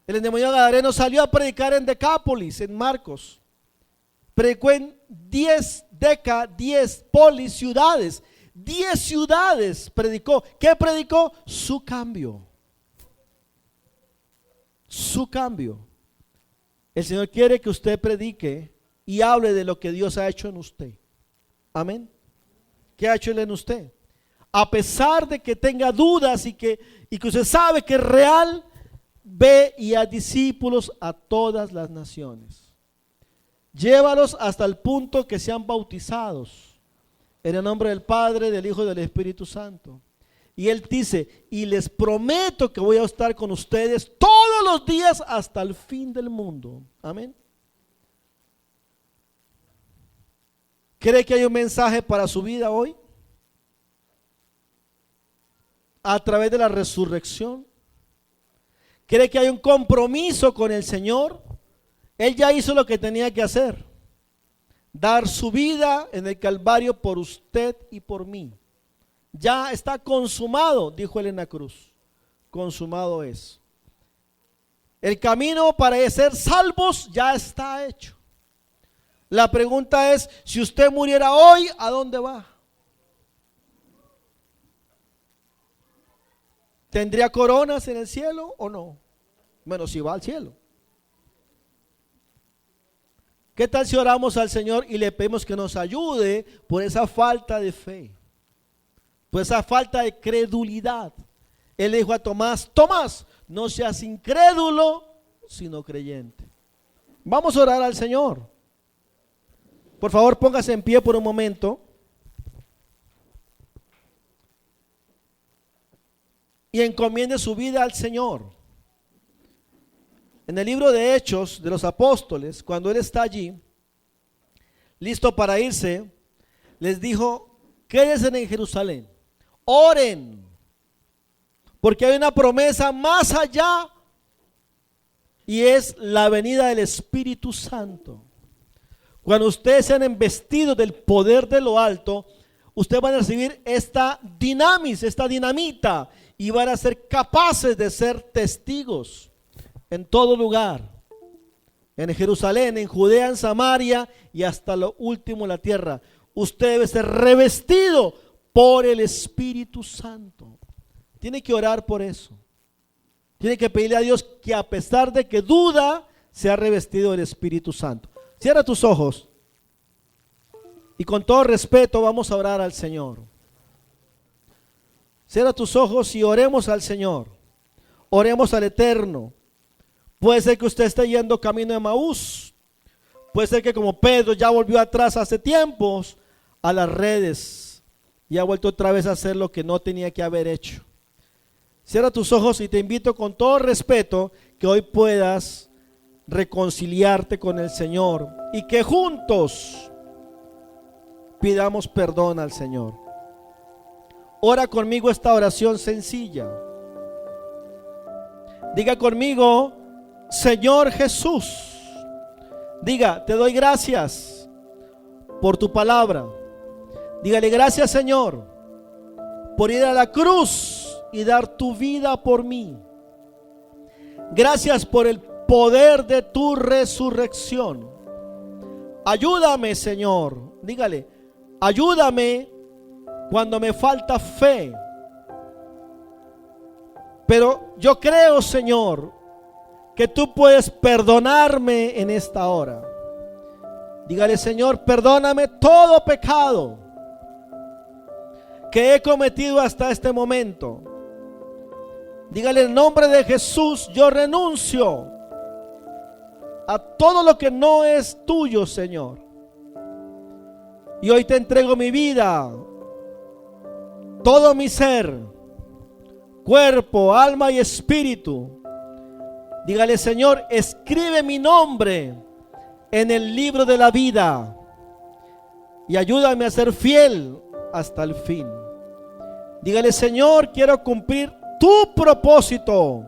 el endemoniado gadareno salió a predicar en Decápolis, en Marcos. Predicó en 10 polis, ciudades. 10 ciudades predicó. ¿Qué predicó? Su cambio. Su cambio. El Señor quiere que usted predique y hable de lo que Dios ha hecho en usted. Amén. ¿Qué ha hecho Él en usted? A pesar de que tenga dudas y que usted sabe que es real, ve y haz discípulos a todas las naciones. Llévalos hasta el punto que sean bautizados en el nombre del Padre, del Hijo y del Espíritu Santo. Y Él dice, y les prometo que voy a estar con ustedes todos los días hasta el fin del mundo. Amén. ¿Cree que hay un mensaje para su vida hoy? A través de la resurrección. ¿Cree que hay un compromiso con el Señor? Él ya hizo lo que tenía que hacer. Dar su vida en el Calvario por usted y por mí. Ya está consumado, dijo él en la cruz. Consumado es. El camino para ser salvos ya está hecho. La pregunta es, si usted muriera hoy, ¿a dónde va? ¿Tendría coronas en el cielo o no? Bueno, si va al cielo. ¿Qué tal si oramos al Señor y le pedimos que nos ayude por esa falta de fe? Por esa falta de credulidad. Él le dijo a Tomás, Tomás, no seas incrédulo, sino creyente. Vamos a orar al Señor. Por favor, póngase en pie por un momento. Y encomiende su vida al Señor. En el libro de Hechos de los Apóstoles, cuando él está allí, listo para irse, les dijo, quédense en Jerusalén, oren, porque hay una promesa más allá, y es la venida del Espíritu Santo. Cuando ustedes sean investidos del poder de lo alto, ustedes van a recibir esta dinamis, esta dinamita, y van a ser capaces de ser testigos en todo lugar, en Jerusalén, en Judea, en Samaria y hasta lo último de la tierra. Usted debe ser revestido por el Espíritu Santo. Tiene que orar por eso. Tiene que pedirle a Dios que, a pesar de que duda, sea revestido del Espíritu Santo. Cierra tus ojos y con todo respeto vamos a orar al Señor. Cierra tus ojos y oremos al Señor. Oremos al Eterno. Puede ser que usted esté yendo camino de Maús. Puede ser que, como Pedro, ya volvió atrás hace tiempos a las redes y ha vuelto otra vez a hacer lo que no tenía que haber hecho. Cierra tus ojos y te invito con todo respeto que hoy puedas reconciliarte con el Señor y que juntos pidamos perdón al Señor. Ora conmigo esta oración sencilla. Diga conmigo, Señor Jesús. Diga, te doy gracias por tu palabra. Dígale, gracias Señor por ir a la cruz y dar tu vida por mí. Gracias por el poder de tu resurrección. Ayúdame Señor. Dígale, ayúdame cuando me falta fe. Pero yo creo, Señor, que tú puedes perdonarme en esta hora. Dígale, Señor, perdóname todo pecado que he cometido hasta este momento. Dígale, en nombre de Jesús, yo renuncio a todo lo que no es tuyo, Señor. Y hoy te entrego mi vida, todo mi ser, cuerpo, alma y espíritu. Dígale, Señor, escribe mi nombre en el libro de la vida y ayúdame a ser fiel hasta el fin. Dígale, Señor, quiero cumplir tu propósito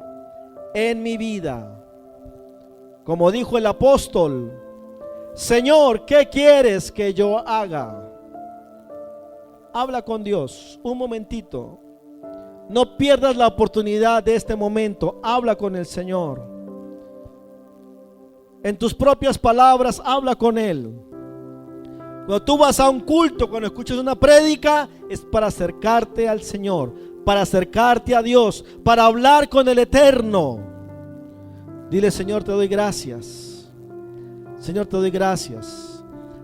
en mi vida. Como dijo el apóstol, Señor, ¿qué quieres que yo haga? Habla con Dios un momentito. No pierdas la oportunidad de este momento. Habla con el Señor. En tus propias palabras, habla con Él. Cuando tú vas a un culto, cuando escuchas una prédica, es para acercarte al Señor, para acercarte a Dios, para hablar con el Eterno. Dile, Señor, te doy gracias. Señor, te doy gracias.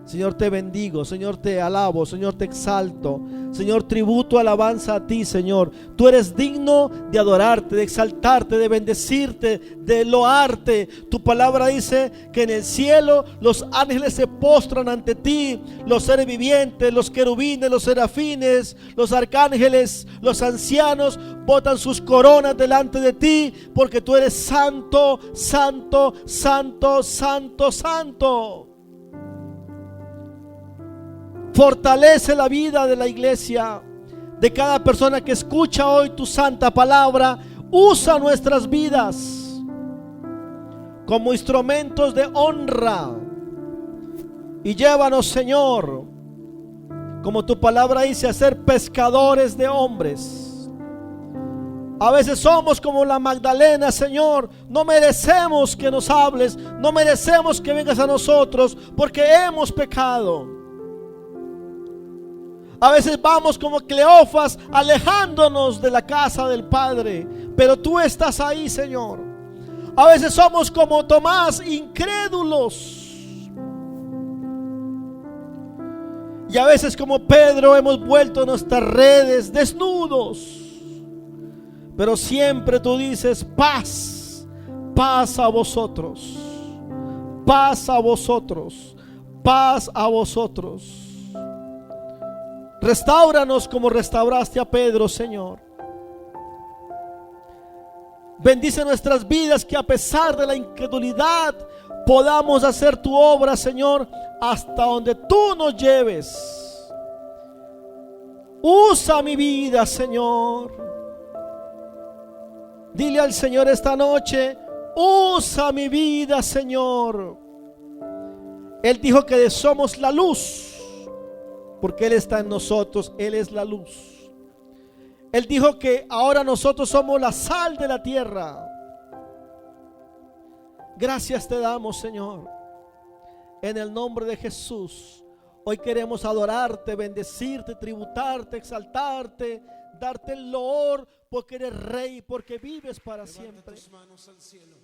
Señor, te bendigo. Señor, te alabo. Señor, te exalto. Señor, tributo alabanza a ti, Señor. Tú eres digno de adorarte, de exaltarte, de bendecirte, de loarte. Tu palabra dice que en el cielo los ángeles se postran ante ti, los seres vivientes, los querubines, los serafines, los arcángeles, los ancianos botan sus coronas delante de ti, porque tú eres santo, santo, santo, santo, santo. Fortalece la vida de la iglesia, de cada persona que escucha hoy tu santa palabra. Usa nuestras vidas como instrumentos de honra y llévanos, Señor, como tu palabra dice, a ser pescadores de hombres. A veces somos como la Magdalena, Señor. No merecemos que nos hables, no merecemos que vengas a nosotros porque hemos pecado. A veces vamos como Cleofas, alejándonos de la casa del Padre, pero tú estás ahí, Señor. A veces somos como Tomás, incrédulos. Y a veces como Pedro hemos vuelto nuestras redes desnudos. Pero siempre tú dices: paz, paz a vosotros, paz a vosotros, paz a vosotros. Restáuranos como restauraste a Pedro, Señor. Bendice nuestras vidas, que a pesar de la incredulidad podamos hacer tu obra, Señor, hasta donde tú nos lleves. Usa mi vida, Señor. Dile al Señor esta noche: usa mi vida, Señor. Él dijo que somos la luz, porque Él está en nosotros, Él es la luz. Él dijo que ahora nosotros somos la sal de la tierra. Gracias te damos, Señor. En el nombre de Jesús, hoy queremos adorarte, bendecirte, tributarte, exaltarte, darte el loor, porque eres Rey, porque vives para siempre. Levanta tus manos al cielo.